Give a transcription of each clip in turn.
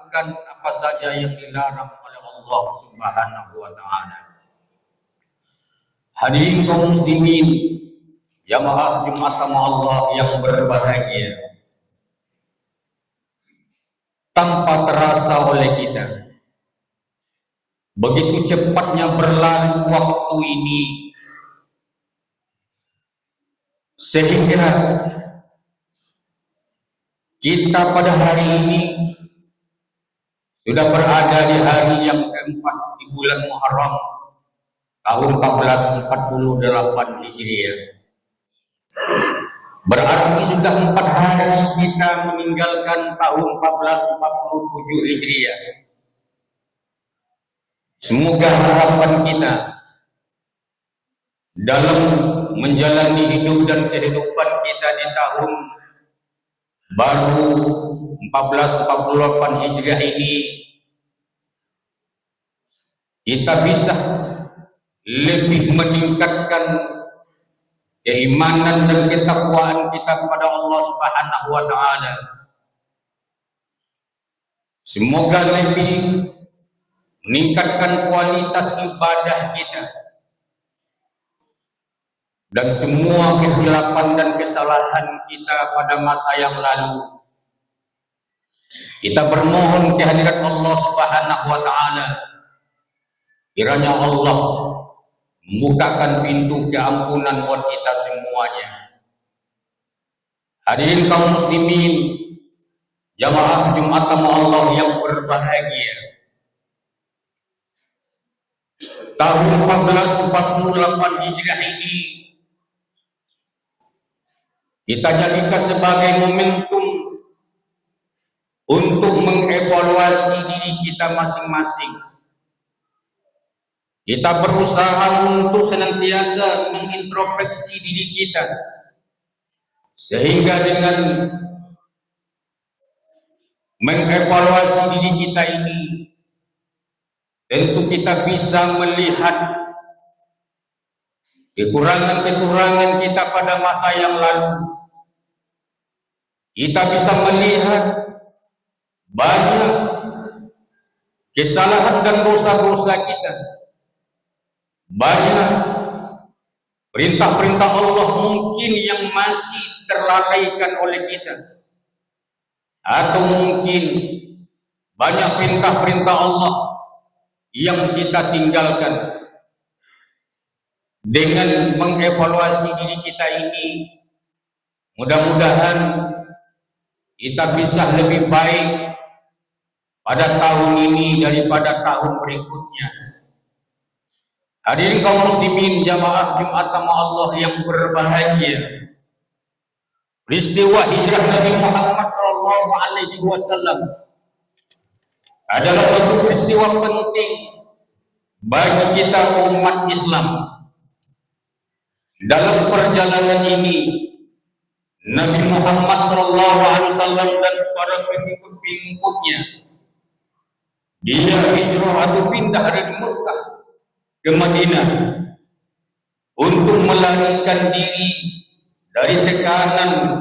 melakukan apa saja yang dilarang oleh Allah Subhanahu wa taala. Hadirin kaum muslimin, jamaah Jumat sama Allah yang berbahagia. Tanpa terasa oleh kita, begitu cepatnya berlalu waktu ini, sehingga kita pada hari ini sudah berada di hari yang keempat di bulan Muharram tahun 1448 Hijriah. Berarti sudah 4 hari kita meninggalkan tahun 1447 Hijriah. Semoga harapan kita dalam menjalani hidup dan kehidupan kita di tahun baru 1448 Hijriah ini, kita bisa lebih meningkatkan keimanan dan ketakwaan kita kepada Allah Subhanahu wa taala. Semoga lebih meningkatkan kualitas ibadah kita, dan semua kesilapan dan kesalahan kita pada masa yang lalu kita bermohon kehadirat Allah Subhanahu wa taala, kiranya Allah membukakan pintu keampunan buat kita semuanya. Hadirin kaum muslimin, jamaah Jumat sama Allah yang berbahagia, tahun 1448 Hijriah ini kita jadikan sebagai momentum untuk mengevaluasi diri kita masing-masing. Kita berusaha untuk senantiasa mengintrospeksi diri kita, sehingga dengan mengevaluasi diri kita ini, tentu kita bisa melihat kekurangan-kekurangan kita pada masa yang lalu. Kita bisa melihat banyak kesalahan dan dosa-dosa kita. Banyak perintah-perintah Allah mungkin yang masih terlalaikan oleh kita, atau mungkin banyak perintah-perintah Allah yang kita tinggalkan. Dengan mengevaluasi diri kita ini, mudah-mudahan kita bisa lebih baik pada tahun ini daripada tahun berikutnya. Hadirin kaum muslimin, jamaah Jumat sama Allah yang berbahagia, peristiwa hijrah Nabi Muhammad SAW adalah suatu peristiwa penting bagi kita umat Islam. Dalam perjalanan ini, Nabi Muhammad SAW dan para pengikut-pengikutnya, dia hijrah atau pindah dari Mekah ke Madinah untuk melarikan diri dari tekanan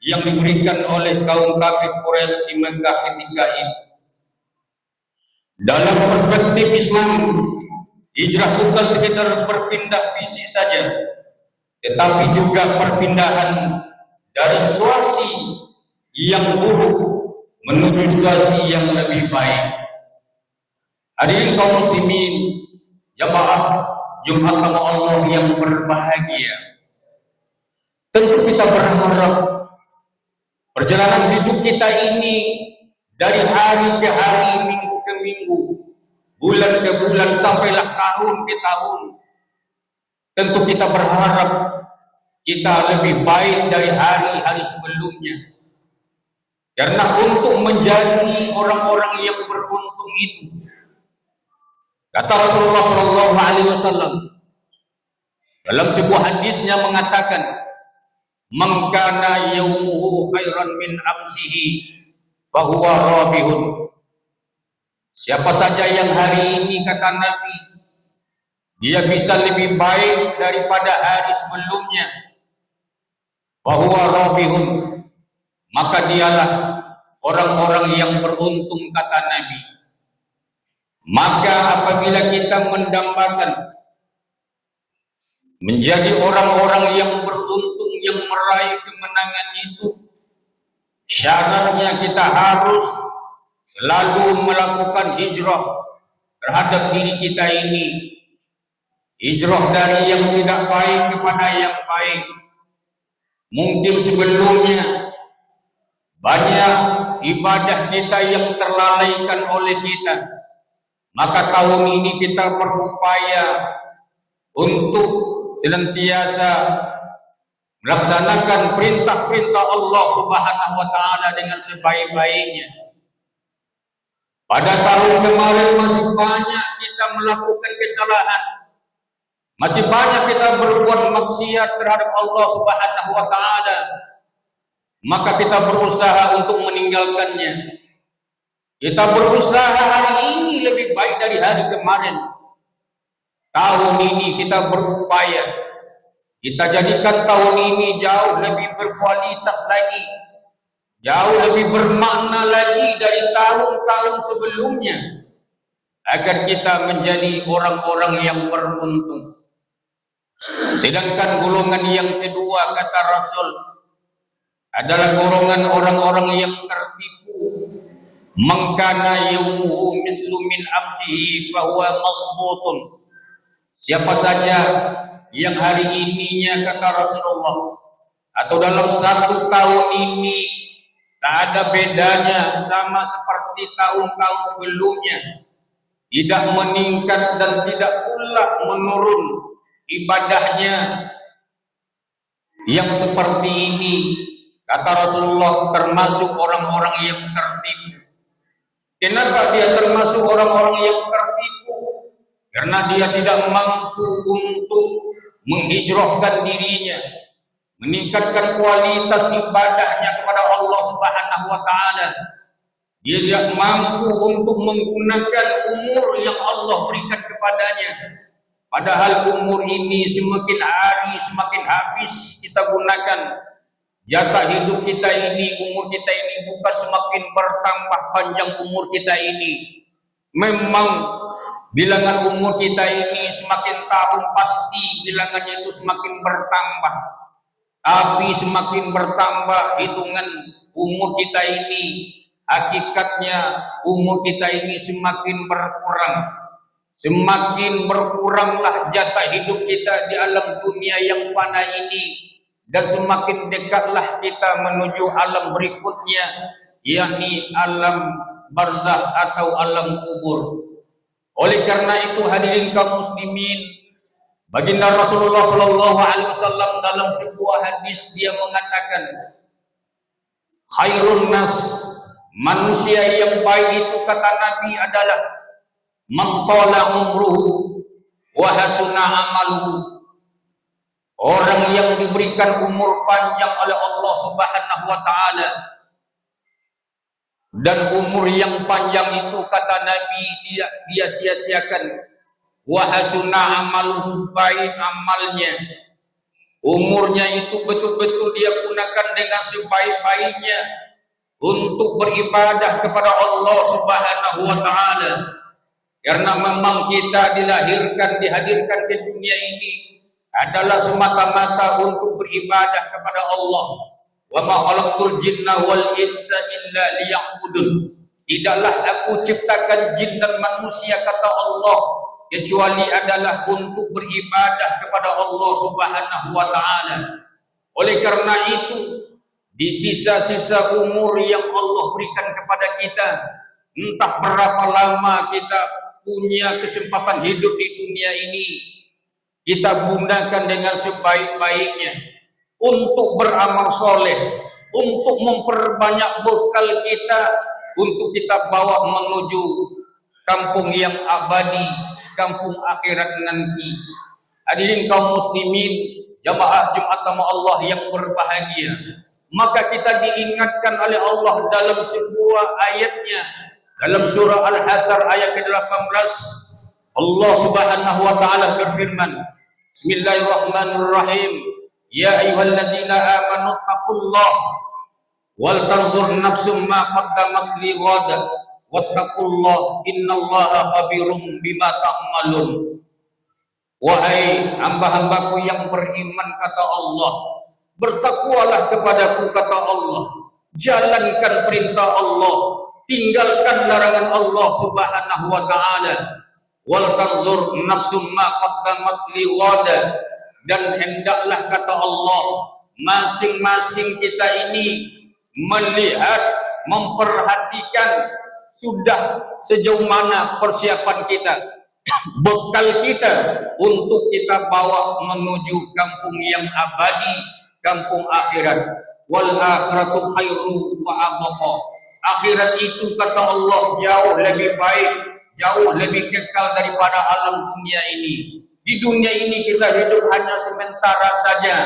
yang diberikan oleh kaum kafir Quraisy di Mekah ketika itu. Dalam perspektif Islam, hijrah bukan sekedar berpindah fisik saja, tetapi juga perpindahan dari situasi yang buruk menuju situasi yang lebih baik. Hadirin kaum muslimin, jamaah Jumat sama Allah yang berbahagia, tentu kita berharap perjalanan hidup kita ini dari hari ke hari, minggu ke minggu, bulan ke bulan, sampailah tahun ke tahun, tentu kita berharap kita lebih baik dari hari-hari sebelumnya. Karena untuk menjadi orang-orang yang beruntung itu, kata Rasulullah SAW dalam sebuah hadisnya mengatakan, "Man kana yaumuhu khairan min amsihi fahuwa rabihun." Siapa saja yang hari ini, kata Nabi, dia bisa lebih baik daripada hari sebelumnya, fahuwa rabihun, maka dialah orang-orang yang beruntung, kata Nabi. Maka apabila kita mendambakan menjadi orang-orang yang beruntung, yang meraih kemenangan itu, syaratnya kita harus selalu melakukan hijrah terhadap diri kita ini. Hijrah dari yang tidak baik kepada yang baik. Mungkin sebelumnya banyak ibadah kita yang terlalaikan oleh kita, maka tahun ini kita berupaya untuk senantiasa melaksanakan perintah-perintah Allah Subhanahu wa taala dengan sebaik-baiknya. Pada tahun kemarin masih banyak kita melakukan kesalahan, masih banyak kita berbuat maksiat terhadap Allah Subhanahu wa taala. Maka kita berusaha untuk meninggalkannya. Kita berusaha hari ini lebih baik dari hari kemarin. Tahun ini kita berupaya, kita jadikan tahun ini jauh lebih berkualitas lagi, jauh lebih bermakna lagi dari tahun-tahun sebelumnya, agar kita menjadi orang-orang yang beruntung. Sedangkan golongan yang kedua, kata Rasul, adalah golongan orang-orang yang tertipu. Mangkana yaumuhu mislu min amsihi fahuwa maghbutun. Siapa saja yang hari ininya, kata Rasulullah, atau dalam satu tahun ini tak ada bedanya sama seperti tahun-tahun sebelumnya, tidak meningkat dan tidak pula menurun ibadahnya yang seperti ini, kata Rasulullah, termasuk orang-orang yang tertipu. Kenapa dia termasuk orang-orang yang tertipu? Karena dia tidak mampu untuk menghijrahkan dirinya, meningkatkan kualitas ibadahnya kepada Allah Subhanahu wa taala. Dia tidak mampu untuk menggunakan umur yang Allah berikan kepadanya. Padahal umur ini semakin hari semakin habis kita gunakan. Jatah hidup kita ini, umur kita ini bukan semakin bertambah panjang umur kita ini. Memang bilangan umur kita ini semakin tahun pasti bilangannya itu semakin bertambah. Tapi semakin bertambah hitungan umur kita ini, hakikatnya umur kita ini semakin berkurang. Semakin berkuranglah jatah hidup kita di alam dunia yang fana ini. Dan semakin dekatlah kita menuju alam berikutnya, yakni alam barzakh atau alam kubur. Oleh karena itu, hadirin kaum muslimin, baginda Rasulullah sallallahu alaihi wasallam dalam sebuah hadis dia mengatakan, khairun nas, manusia yang baik itu, kata Nabi, adalah man tala umruhu wa hasuna amaluhu. Orang yang diberikan umur panjang oleh Allah Subhanahu wa taala. Dan umur yang panjang itu, kata Nabi, dia sia-siakan. Wa hasuna amaluhu, baik amalnya. Umurnya itu betul-betul dia gunakan dengan sebaik-baiknya untuk beribadah kepada Allah Subhanahu wa taala. Karena memang kita dihadirkan ke dunia ini adalah semata-mata untuk beribadah kepada Allah. Wa ma khalaqtul jinna wal insa illa liya'budun. Tidaklah aku ciptakan jin dan manusia, kata Allah, kecuali adalah untuk beribadah kepada Allah Subhanahu wa taala. Oleh karena itu, di sisa-sisa umur yang Allah berikan kepada kita, entah berapa lama kita punya kesempatan hidup di dunia ini, kita gunakan dengan sebaik-baiknya untuk beramal soleh, untuk memperbanyak bekal kita, untuk kita bawa menuju kampung yang abadi, kampung akhirat nanti. Hadirin kaum muslimin, jamaah Jumat Allah yang berbahagia, maka kita diingatkan oleh Allah dalam sebuah ayatnya, dalam surah Al-Hasr ayat ke-18, Allah Subhanahu wa taala berfirman, Bismillahirrahmanirrahim. Ya ayyuhalladzina amanu taqullah Wal tanzur nafsum ma qaddamat lighad wattaqullah innallaha khabirum bima ta'malun. Wahai hamba-hambaku yang beriman, kata Allah, bertakwalah kepadaku, kata Allah, jalankan perintah Allah, tinggalkan larangan Allah Subhanahu wa taala. Wal tanzur nafsum ma qaddamat lighad, dan hendaklah, kata Allah, masing-masing kita ini melihat, memperhatikan sudah sejauh mana persiapan kita, bekal kita untuk kita bawa menuju kampung yang abadi, kampung akhirat. Wal akhiratu khairu wa abqa. Akhirat itu, kata Allah, jauh lebih baik, jauh lebih kekal daripada alam dunia ini. Di dunia ini kita hidup hanya sementara saja.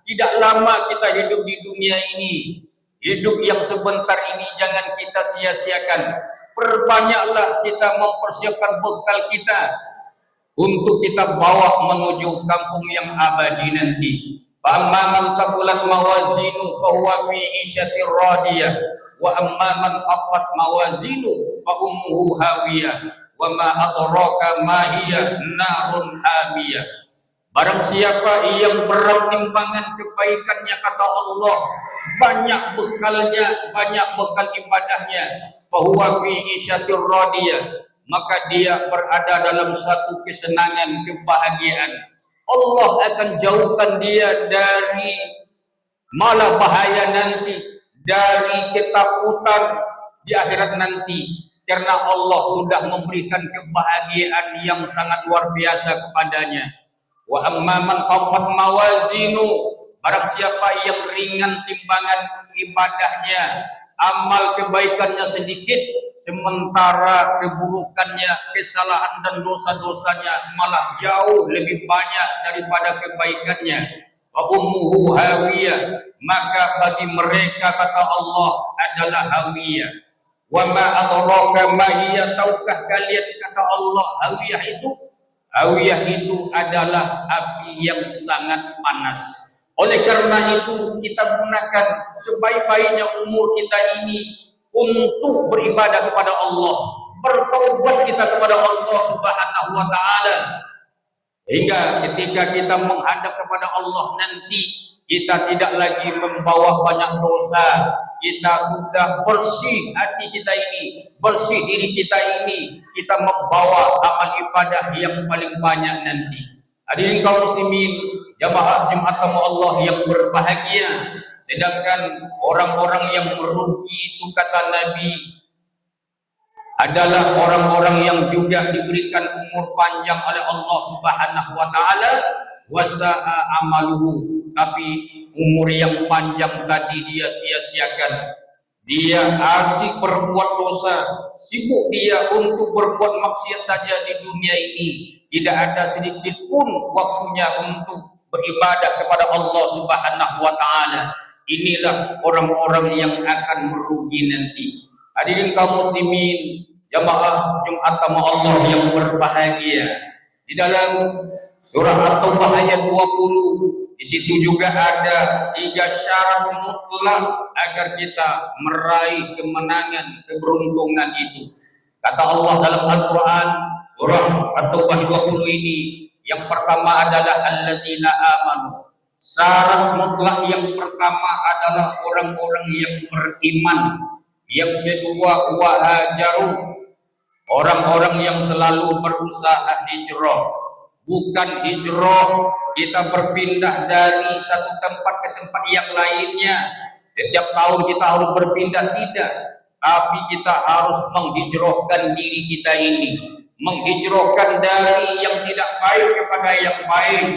Tidak lama kita hidup di dunia ini. Hidup yang sebentar ini jangan kita sia-siakan. Perbanyaklah kita mempersiapkan bekal kita untuk kita bawa menuju kampung yang abadi nanti. Fa man taqulat mawazinu fa huwa fi 'isyatir radiyah wa amma man khaffat mawazinu fa ummuhu hawiyah wa ma adraka ma hiya narun hamiyah. Barang siapa yang berat timbangan kebaikannya, kata Allah, banyak bekalnya, banyak bekal ibadahnya, fahuwa fi isyatir radiyah, maka dia berada dalam satu kesenangan, kebahagiaan. Allah akan jauhkan dia dari malah bahaya nanti, dari ketakutan di akhirat nanti, karena Allah sudah memberikan kebahagiaan yang sangat luar biasa kepadanya. Wa amma man khaffat mawazinu, barang siapa yang ringan timbangan ibadahnya, amal kebaikannya sedikit, sementara keburukannya, kesalahan dan dosa-dosanya malah jauh lebih banyak daripada kebaikannya. Wa ummuhu hawiyah, maka bagi mereka, kata Allah, adalah hawiyah. Wa ma adraka ma hiya, tahukah kalian, kata Allah, hawiyah itu? Hawiyah itu adalah api yang sangat panas. Oleh karena itu kita gunakan sebaik-baiknya umur kita ini untuk beribadah kepada Allah, bertaubat kita kepada Allah Subhanahu wa taala. Sehingga ketika kita menghadap kepada Allah nanti, kita tidak lagi membawa banyak dosa. Kita sudah bersih hati kita ini, bersih diri kita ini. Kita membawa amal ibadah yang paling banyak nanti. Hadirin kaum muslimin, jamaah Jumat Allah yang berbahagia. Sedangkan orang-orang yang merugi itu, kata Nabi, adalah orang-orang yang juga diberikan umur panjang oleh Allah Subhanahu wa taala, wasa'a amaluhu, tapi umur yang panjang tadi dia sia-siakan. Dia asyik berbuat dosa, sibuk dia untuk berbuat maksiat saja di dunia ini. Tidak ada sedikit pun waktunya untuk beribadah kepada Allah Subhanahu wa taala. Inilah orang-orang yang akan merugi nanti. Hadirin kaum muslimin, jamaah Jumat Allah yang berbahagia. Di dalam surah At-Taubah ayat 20, di situ juga ada 3 syarat mutlak agar kita meraih kemenangan, keberuntungan itu. Kata Allah dalam Al-Quran, surah At-Taubah 20 ini, yang pertama adalah alladzina amanu. Syarat mutlak yang pertama adalah orang-orang yang beriman. Yang kedua, wahajaru, orang-orang yang selalu berusaha hijrah. Bukan hijrah kita berpindah dari satu tempat ke tempat yang lainnya. Setiap tahun kita harus berpindah, tidak. Tapi kita harus menghijrahkan diri kita ini, menghijrahkan dari yang tidak baik kepada yang baik.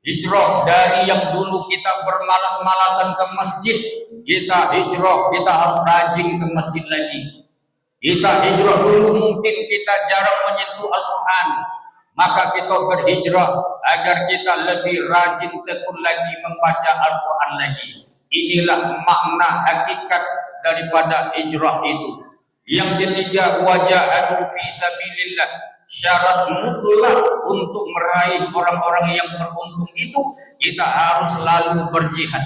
Hijrah dari yang dulu kita bermalas-malasan ke masjid, kita hijrah, kita harus rajin ke masjid lagi. Kita hijrah dulu mungkin kita jarang menyentuh Al-Quran, maka kita berhijrah agar kita lebih rajin tekun lagi membaca Al-Quran lagi. Inilah makna hakikat daripada hijrah itu. Yang ketiga, wajahadu fi sabilillah. Syarat mutlak untuk meraih orang-orang yang beruntung itu, kita harus selalu berjihad.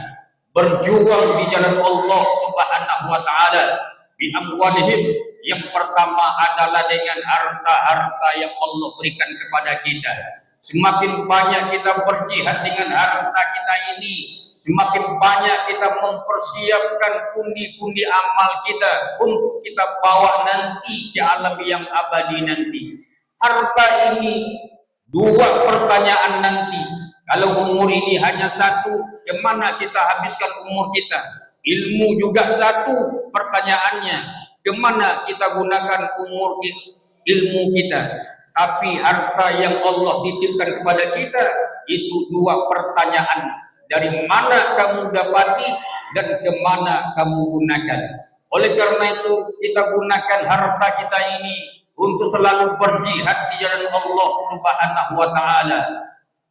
berjuang di jalan Allah Subhanahu wa taala bi amwalihim. Yang pertama adalah dengan harta-harta yang Allah berikan kepada kita. Semakin banyak kita berjihad dengan harta kita ini, semakin banyak kita mempersiapkan pundi-pundi amal kita untuk kita bawa nanti ke alam yang abadi nanti. Harta ini dua pertanyaan nanti. Kalau umur ini hanya satu, kemana kita habiskan umur kita? Ilmu juga satu, pertanyaannya, kemana kita gunakan ilmu kita? Tapi harta yang Allah titipkan kepada kita, itu dua pertanyaan. Dari mana kamu dapati dan kemana kamu gunakan? Oleh karena itu, kita gunakan harta kita ini untuk selalu berjihad di jalan Allah Subhanahu wa taala,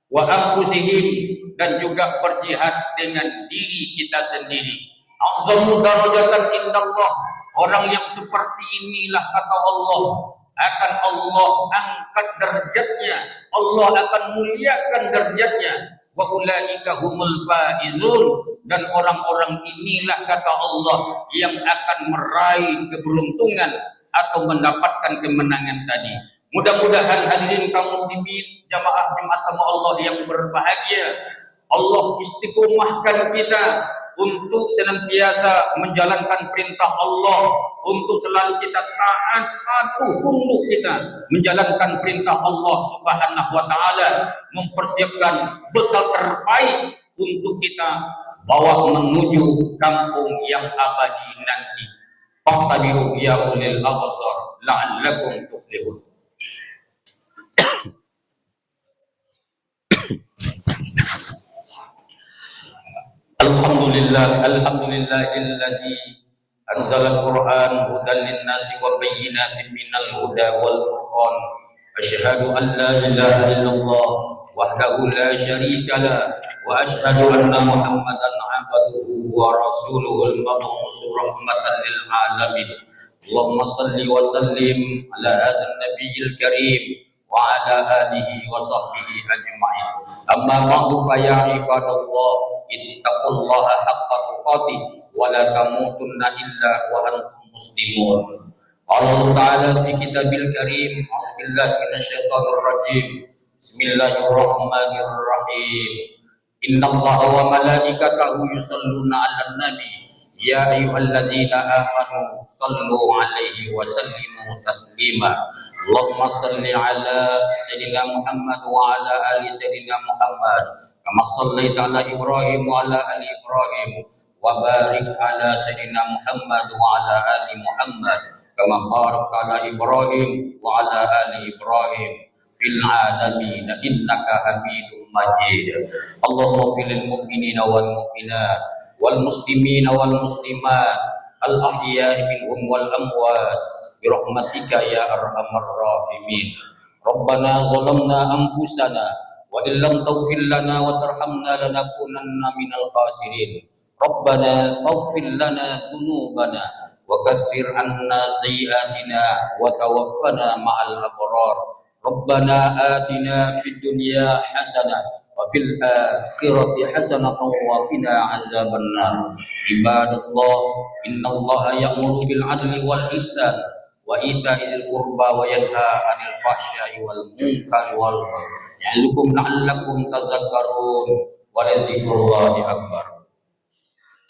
wa anfusihim, dan juga berjihad dengan diri kita sendiri. Azzamu darajatan indallah, orang yang seperti inilah kata Allah akan Allah angkat derajatnya, Allah akan muliakan derajatnya. Wa ulaika humul faizun, dan orang-orang inilah kata Allah yang akan meraih keberuntungan atau mendapatkan kemenangan tadi. Mudah-mudahan hadirin kaum muslimin, jamaah Jumat Allah yang berbahagia, Allah istiqomahkan kita untuk senantiasa menjalankan perintah Allah, untuk selalu kita taat, patuh, tunduk kita menjalankan perintah Allah Subhanahu wa taala, mempersiapkan bekal terbaik untuk kita bawa menuju kampung yang abadi nanti. Faqtabiru ya ulil absar la'allakum tuflihun. Alhamdulillahilladzi anzalal Qur'an hudan lin-nasi wa bayyinatin minal huda wal furqan. Asyhadu an la ilaha illallah wahdahu la syarika lah wa asyhadu anna Muhammadan abduhu wa rasuluhu al-mab'uts rahmatan lil alamin. Allahumma salli wa sallim ala hadzal nabiyil karim wa ala alihi wa sahbihi ajma'in. Amma ba'du fa ya ibadallah, ittaqullaha haqqa tuqatih wa la tamutunna illa wa antum muslimun. Allah Ta'ala fi kitabil karim, a'udzubillahi minasyaitonir rajim. Bismillahirrahmanirrahim. Innallaha wa malaikatahu yusholluna 'alan nabi. Ya ayyuhalladzina amanu sallu 'alaihi wa sallimu taslima. Allahumma salli ala sayyidina Muhammad wa ala ali sayyidina Muhammad kama shallaita ala Ibrahim wa ala ali Ibrahim wa barik ala sayyidina Muhammad wa ala ali Muhammad kama barakta ala Ibrahim wa ala ali Ibrahim fil alamin innaka Hamidum Majid. Allahumma fil mu'minina wal mu'minat wal muslimina wal muslimat al-ahya'i minhum wal amwat bi rahmatika ya arhamar rahimin. Rabbana zalamna anfusana wa illam taghfir lana wa tarhamna lanakunanna minal khasirin. Rabbana faghfir lana dhunubana wa kaffir anna sayyi'atina wa tawaffana ma'al abrar. Rabbana atina fid dunya hasanah wa fil akhirati hasanatan wa qina azabannar. Ibadallah, innallaha ya'muru bil 'adli wal ihsan wa ita'il qurba wa yanha 'anil fahsya'i wal munkari wal baghi. Ya'izukum la'allakum tadhakkarun wa la dzikrullahi akbar.